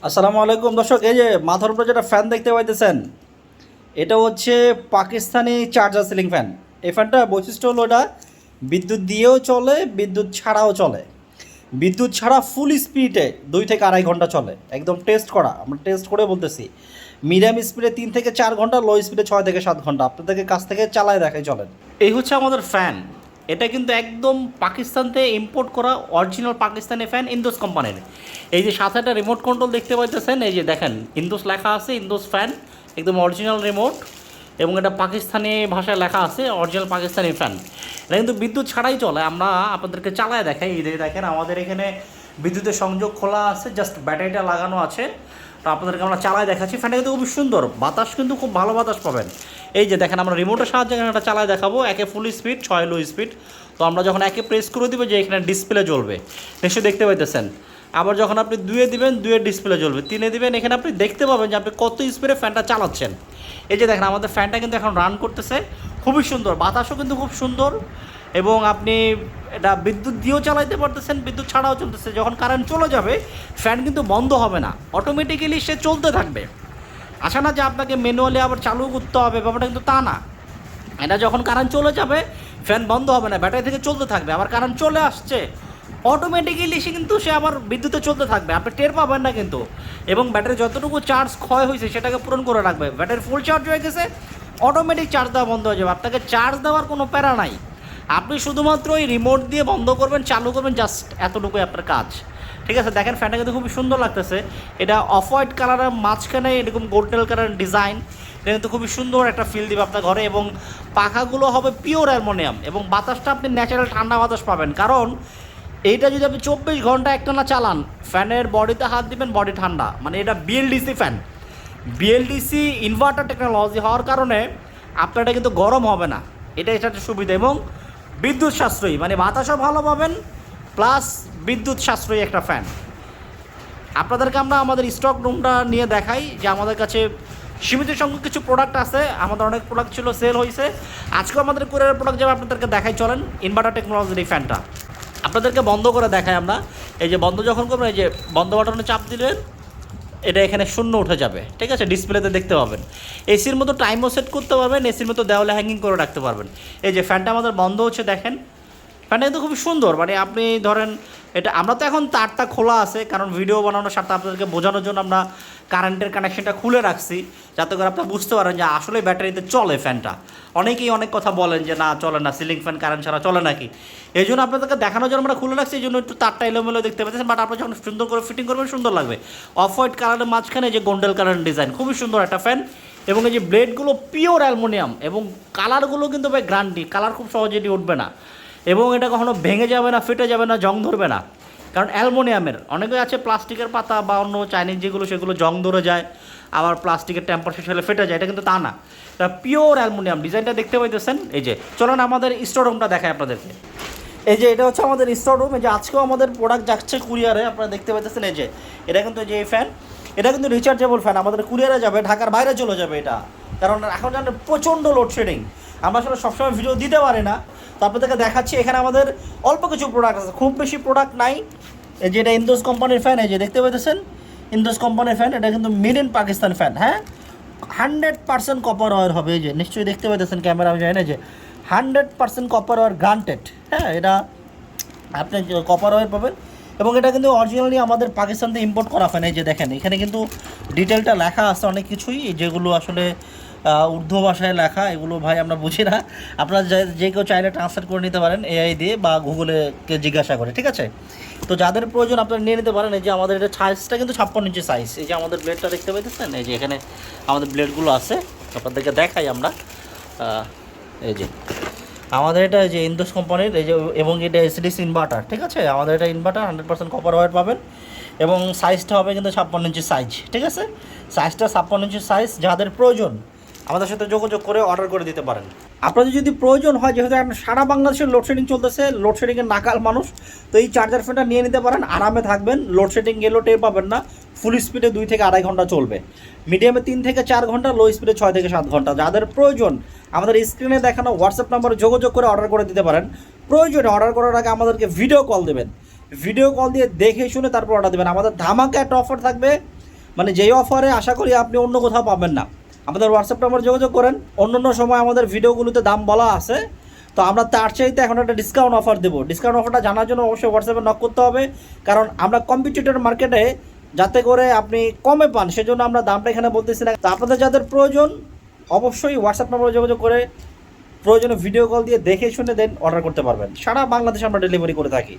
আসসালামু আলাইকুম দর্শক, এই যে মাথার উপরে যেটা ফ্যান দেখতে পাইতেছেন, এটা হচ্ছে পাকিস্তানি চার্জার সিলিং ফ্যান। এই ফ্যানটার বৈশিষ্ট্য হলো এটা বিদ্যুৎ দিয়েও চলে, বিদ্যুৎ ছাড়াও চলে। বিদ্যুৎ ছাড়া ফুল স্পিডে 2 থেকে 2.5 ঘন্টা চলে, একদম টেস্ট করা, আমরা টেস্ট করে বলতেছি। মিডিয়াম স্পিডে 3 থেকে 4 ঘন্টা, লো স্পিডে 6 থেকে 7 ঘন্টা। আপনাদেরকে কাছ থেকে চালায় দেখাই, চলেন। এই হচ্ছে আমাদের ফ্যান। এটা কিন্তু একদম পাকিস্তান থেকে ইম্পোর্ট করা অরিজিনাল পাকিস্তানি ফ্যান, ইন্দোস কোম্পানির। এই যে সাথে একটা রিমোট কন্ট্রোল দেখতে পাইতেছেন, এই যে দেখেন ইন্দোস লেখা আছে, ইন্দোস ফ্যান, একদম অরিজিনাল রিমোট। এবং এটা পাকিস্তানি ভাষায় লেখা আছে অরিজিনাল পাকিস্তানি ফ্যান। এটা কিন্তু বিদ্যুৎ ছাড়াই চলে। আমরা আপনাদেরকে চালায় দেখাই। এই যে দেখেন আমাদের এখানে বিদ্যুতের সংযোগ খোলা আছে, জাস্ট ব্যাটারিটা লাগানো আছে। তো আপনাদেরকে আমরা চালায় দেখাচ্ছি। ফ্যানটা কিন্তু খুব সুন্দর, বাতাস কিন্তু খুব ভালো বাতাস পাবেন। এই যে দেখেন আমরা রিমোটের সাহায্যে এখানে একটা চালায় দেখাবো। একে ফুল স্পিড, 6 লো স্পিড। তো আমরা যখন একে প্রেস করে দিব, যে এখানে ডিসপ্লে জ্বলবে, নিশ্চয়ই দেখতে পাইতেছেন। আবার যখন আপনি 2-এ দিবেন, 2-এর ডিসপ্লে জ্বলবে। 3-এ দিবেন, এখানে আপনি দেখতে পাবেন যে আপনি কত স্পিডে ফ্যানটা চালাচ্ছেন। এই যে দেখেন আমাদের ফ্যানটা কিন্তু এখন রান করতেছে, খুবই সুন্দর, বাতাসও কিন্তু খুব সুন্দর। এবং আপনি এটা বিদ্যুৎ দিয়েও চালাইতে পারতেছেন, বিদ্যুৎ ছাড়াও চলতেছে। যখন কারেন্ট চলে যাবে, ফ্যান কিন্তু বন্ধ হবে না, অটোমেটিক্যালি সে চলতে থাকবে। আসে না যে আপনাকে ম্যানুয়ালি আবার চালু করতে হবে, ব্যাপারটা কিন্তু তা না। এটা যখন কারেন্ট চলে যাবে, ফ্যান বন্ধ হবে না, ব্যাটারি থেকে চলতে থাকবে। আবার কারেন্ট চলে আসছে, অটোমেটিক্যালি সে আবার বিদ্যুতে চলতে থাকবে, আপনি টের পাবেন না কিন্তু। এবং ব্যাটারি যতটুকু চার্জ ক্ষয় হয়েছে সেটাকে পূরণ করে রাখবে। ব্যাটারি ফুল চার্জ হয়ে গেছে, অটোমেটিক চার্জ দেওয়া বন্ধ হয়ে যাবে, আপনাকে চার্জ দেওয়ার কোনো প্যারা নাই। আপনি শুধুমাত্র ওই রিমোট দিয়ে বন্ধ করবেন, চালু করবেন, জাস্ট এতটুকুই আপনার কাজ। ঠিক আছে, দেখেন ফ্যানটা কিন্তু খুবই সুন্দর লাগতেছে। এটা অফ হোয়াইট কালারের মাঝখানে এরকম গোল্ডেন কালারের ডিজাইন। এটা কিন্তু খুবই সুন্দর একটা ফিল দিবে আপনার ঘরে। এবং পাখাগুলো হবে পিওর অ্যালুমিনিয়াম, এবং বাতাসটা আপনি ন্যাচারাল ঠান্ডা বাতাস পাবেন। কারণ এইটা যদি আপনি 24 ঘন্টা একটানা চালান, ফ্যানের বডিতে হাত দিবেন, বডি ঠান্ডা। মানে এটা BLDC fan, BLDC inverter technology হওয়ার কারণে আপনার এটা কিন্তু গরম হবে না। এটা একটা সুবিধা। এবং বিদ্যুৎ সাশ্রয়ী, মানে বাতাসও ভালো পাবেন, প্লাস বিদ্যুৎ সাশ্রয়ী একটা ফ্যান। আপনাদেরকে আমরা আমাদের স্টক রুমটা নিয়ে দেখাই, যে আমাদের কাছে সীমিত সংখ্যক কিছু প্রোডাক্ট আছে। আমাদের অনেক প্রোডাক্ট ছিল, সেল হয়েছে। আজকেও আমাদের কুরিয়ার প্রোডাক্ট যাবে, আপনাদেরকে দেখাই, চলেন। ইনভার্টার টেকনোলজির এই ফ্যানটা আপনাদেরকে বন্ধ করে দেখাই আমরা। এই যে বন্ধ যখন করবেন, এই যে বন্ধ বাটনে চাপ দিলেন, এটা এখানে শূন্য উঠে যাবে। ঠিক আছে, ডিসপ্লেতে দেখতে পাবেন। এসির মতো টাইমও সেট করতে পারবেন, এসির মতো দেওয়ালে হ্যাঙ্গিং করে রাখতে পারবেন। এই যে ফ্যানটা আমাদের বন্ধ হচ্ছে, দেখেন ফ্যানটা কিন্তু খুবই সুন্দর। মানে আপনি ধরেন এটা, আমরা তো এখন তারটা খোলা আছে, কারণ ভিডিও বানানোর সাথে আপনাদেরকে বোঝানোর জন্য আমরা কারেন্টের কানেকশনটা খুলে রাখছি, যাতে করে আপনারা বুঝতে পারেন যে আসলে ব্যাটারিতে চলে ফ্যানটা। অনেকেই অনেক কথা বলেন যে না চলে না, সিলিং ফ্যান কারেন্ট ছাড়া চলে নাকি। এই জন্য আপনাদেরকে দেখানোর জন্য আমরা খুলে রাখছি। এই জন্য একটু তারটা এলোমেলো দেখতে পাচ্ছেন, বাট আপনারা যখন সুন্দর করে ফিটিং করবেন, সুন্দর লাগবে। অফ হোয়াইট কালারের মাঝখানে যে গোল্ডেন কালারের ডিজাইন, খুবই সুন্দর একটা ফ্যান। এবং এই যে ব্লেডগুলো পিওর অ্যালুমিনিয়াম, এবং কালারগুলো কিন্তু ভাই গ্যারান্টি, কালার খুব সহজেই উঠবে না। এবং এটা কখনো ভেঙে যাবে না, ফেটে যাবে না, জং ধরবে না। কারণ অ্যালুমিনিয়ামের অনেকে আছে প্লাস্টিকের পাতা বা অন্য চাইনিজ যেগুলো, সেগুলো জং ধরে যায়, আবার প্লাস্টিকের টেম্পার শেষ হলে ফেটে যায়। এটা কিন্তু তা না, এটা পিওর অ্যালুমিনিয়াম। ডিজাইনটা দেখতে পাইতেছেন। এই যে চলুন আমাদের স্টোর রুমটা দেখায় আপনাদেরকে। এই যে এটা হচ্ছে আমাদের স্টোর রুম। এই যে আজকেও আমাদের প্রোডাক্ট যাচ্ছে কুরিয়ারে, আপনারা দেখতে পাইতেছেন। এই যে এটা কিন্তু যে এই ফ্যান, এটা কিন্তু রিচার্জেবল ফ্যান, আমাদের কুরিয়ারে যাবে, ঢাকার বাইরে চলে যাবে এটা। কারণ এখন জানেন প্রচণ্ড লোডশেডিং, আমরা আসলে সবসময় ভিডিও দিতে পারি না। তো আপনাদেরকে দেখাচ্ছি, এখানে আমাদের অল্প কিছু প্রোডাক্ট আছে, খুব বেশি প্রোডাক্ট নাই। এই যে এটা ইন্দোস কোম্পানির ফ্যান, এই যে দেখতে পাইতেছেন ইন্দোস কোম্পানির ফ্যান। এটা কিন্তু মেড ইন পাকিস্তান ফ্যান, হ্যাঁ, 100% কপার ওয়্যার হবে। এই যে নিশ্চয়ই দেখতে পাইতেছেন, ক্যামেরা আমি জানি না, যে 100% কপার ওয়্যার গ্রান্টেড। হ্যাঁ, এটা আপনি কপার ওয়্যার পাবেন। এবং এটা কিন্তু অরিজিনালি আমাদের পাকিস্তান থেকে ইম্পোর্ট করা ফ্যান। এই যে দেখেন এখানে কিন্তু ডিটেলটা লেখা আছে অনেক কিছুই, যেগুলো আসলে উর্দু ভাষায় লেখা, এগুলো ভাই আমরা বুঝি না। আপনারা যে কেউ চাইলে ট্রান্সলেট করে নিতে পারেন এআই দিয়ে, বা গুগলেকে জিজ্ঞাসা করে। ঠিক আছে, তো যাদের প্রয়োজন আপনারা নিয়ে নিতে পারেন। এই যে আমাদের এটা সাইজটা কিন্তু 56 ইঞ্চি সাইজ। এই যে আমাদের ব্লেডটা দেখতে পাইতেছেন, এই যে এখানে আমাদের ব্লেডগুলো আছে, আপনাদেরকে দেখাই আমরা। এই যে আমাদের এটা যে ইন্দোস কোম্পানির, এই যে, এবং এটা এসডিসি ইনভার্টার। ঠিক আছে, আমাদের এটা ইনভার্টার 100% কপার ওয়্যার পাবেন। এবং সাইজটা হবে কিন্তু 56 ইঞ্চি সাইজ। ঠিক আছে, সাইজটা 56 ইঞ্চি সাইজ। যাদের প্রয়োজন আমাদের সাথে যোগাযোগ করে অর্ডার করে দিতে পারেন। আপনাদের যদি প্রয়োজন হয়, যেহেতু এখন সারা বাংলাদেশের লোডশেডিং চলতেছে, লোডশেডিংয়ের নাকাল মানুষ, তো এই চার্জার ফ্যানটা নিয়ে নিতে পারেন, আরামে থাকবেন, লোডশেডিং গেলেও টের পাবেন না। ফুল স্পিডে 2 থেকে 2.5 ঘন্টা চলবে, মিডিয়ামে 3 থেকে 4 ঘন্টা, লো স্পিডে 6 থেকে 7 ঘন্টা। যাদের প্রয়োজন আমাদের স্ক্রিনে দেখানো হোয়াটসঅ্যাপ নাম্বারে যোগাযোগ করে অর্ডার করে দিতে পারেন। প্রয়োজনে অর্ডার করার আগে আমাদেরকে ভিডিও কল দেবেন, ভিডিও কল দিয়ে দেখে শুনে তারপর অর্ডার দেবেন। আমাদের ধামাকা একটা অফার থাকবে, মানে যেই অফারে আশা করি আপনি অন্য কোথাও পাবেন না। আমাদের হোয়াটসঅ্যাপ নাম্বার যোগাযোগ করেন। অন্য সময় আমাদের ভিডিওগুলোতে দাম বলা আছে, তো আমরা তার চাইতে এখন একটা ডিসকাউন্ট অফার দেবো। ডিসকাউন্ট অফারটা জানার জন্য অবশ্যই হোয়াটসঅ্যাপে নক করতে হবে, কারণ আমরা কম্পিটিটর মার্কেটে যাতে করে আপনি কমে পান সেজন্য আমরা দামটা এখানে বলতেছি না। তো আপনাদের যাদের প্রয়োজন অবশ্যই হোয়াটসঅ্যাপ নাম্বারে যোগাযোগ করে প্রয়োজনে ভিডিও কল দিয়ে দেখে শুনে দেন অর্ডার করতে পারবেন। সারা বাংলাদেশে আমরা ডেলিভারি করে থাকি।